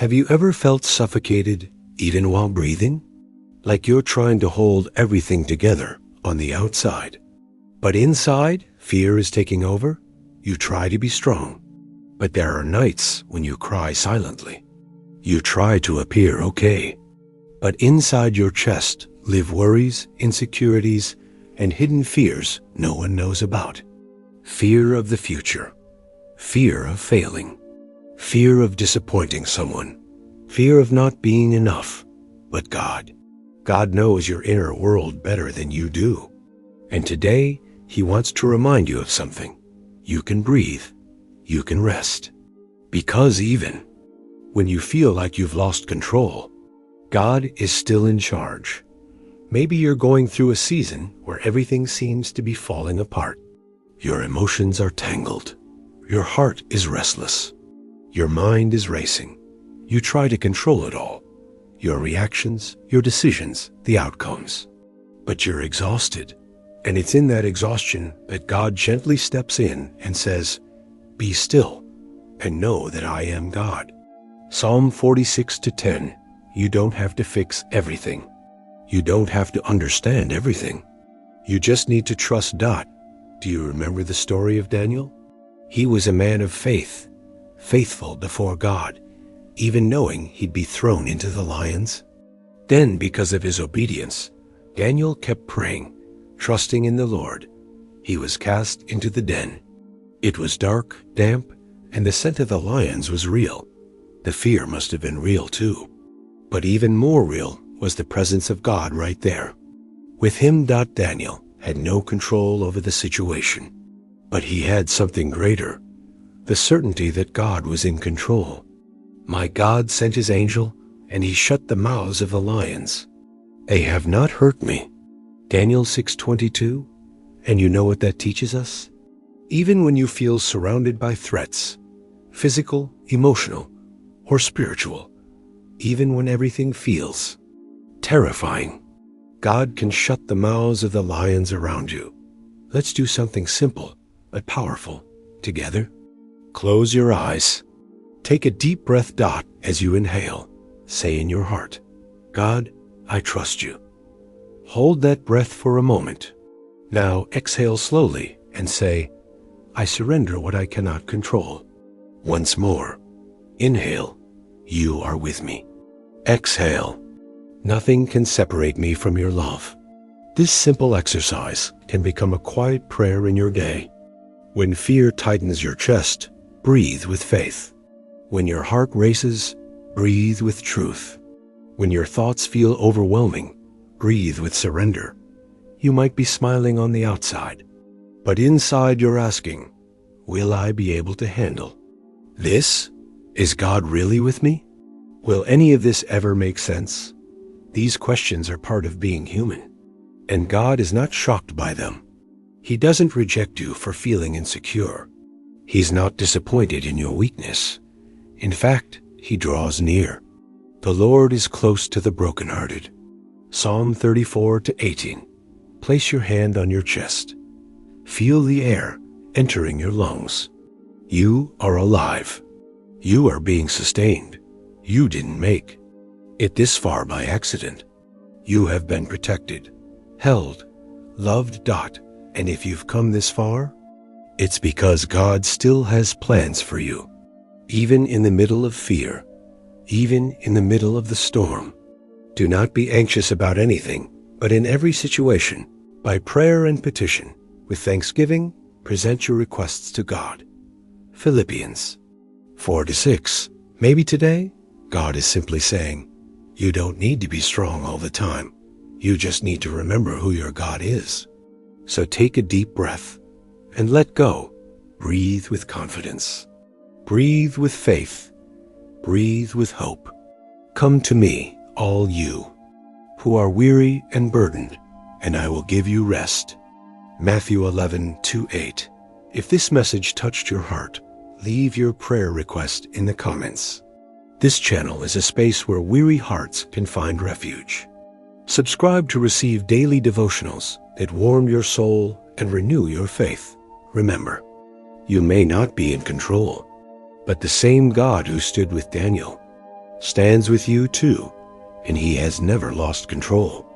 Have you ever felt suffocated even while breathing? Like you're trying to hold everything together on the outside. But inside, fear is taking over. You try to be strong. But there are nights when you cry silently. You try to appear okay. But inside your chest live worries, insecurities, and hidden fears no one knows about. Fear of the future. Fear of failing. Fear of disappointing someone. Fear of not being enough. But God knows your inner world better than you do. And today, He wants to remind you of something. You can breathe. You can rest. Because even when you feel like you've lost control, God is still in charge. Maybe you're going through a season where everything seems to be falling apart. Your emotions are tangled. Your heart is restless. Your mind is racing. You try to control it all. Your reactions, your decisions, the outcomes. But you're exhausted. And it's in that exhaustion that God gently steps in and says, "Be still and know that I am God." Psalm 46:10. You don't have to fix everything. You don't have to understand everything. You just need to trust. Do you remember the story of Daniel? He was a man of faith, faithful before God, even knowing he'd be thrown into the lions. Then, because of his obedience, Daniel kept praying, trusting in the Lord. He was cast into the den. It was dark, damp, and the scent of the lions was real. The fear must have been real too. But even more real was the presence of God right there. With him, Daniel had no control over the situation. But he had something greater, the certainty that God was in control. My God sent his angel, and he shut the mouths of the lions. They have not hurt me. Daniel 6:22. And you know what that teaches us? Even when you feel surrounded by threats, physical, emotional, or spiritual, even when everything feels terrifying, God can shut the mouths of the lions around you. Let's do something simple but powerful together. Close your eyes. Take a deep breath. As you inhale, say in your heart, "God, I trust you." Hold that breath for a moment. Now exhale slowly and say, "I surrender what I cannot control." Once more. Inhale, "You are with me." Exhale, "Nothing can separate me from your love." This simple exercise can become a quiet prayer in your day. When fear tightens your chest, breathe with faith. When your heart races, breathe with truth. When your thoughts feel overwhelming, breathe with surrender. You might be smiling on the outside, but inside you're asking, will I be able to handle this? Is God really with me? Will any of this ever make sense? These questions are part of being human, and God is not shocked by them. He doesn't reject you for feeling insecure. He's not disappointed in your weakness. In fact, He draws near. The Lord is close to the brokenhearted. Psalm 34:18. Place your hand on your chest. Feel the air entering your lungs. You are alive. You are being sustained. You didn't make it this far by accident. You have been protected, held, loved. And if you've come this far, it's because God still has plans for you. Even in the middle of fear, even in the middle of the storm, do not be anxious about anything, but in every situation, by prayer and petition, with thanksgiving, present your requests to God. Philippians 4:6. Maybe today, God is simply saying, you don't need to be strong all the time. You just need to remember who your God is. So take a deep breath and let go. Breathe with confidence. Breathe with faith. Breathe with hope. Come to me, all you who are weary and burdened, and I will give you rest. Matthew 11:2-8. If this message touched your heart, leave your prayer request in the comments. This channel is a space where weary hearts can find refuge. Subscribe to receive daily devotionals that warm your soul and renew your faith. Remember, you may not be in control, but the same God who stood with Daniel stands with you too, and he has never lost control.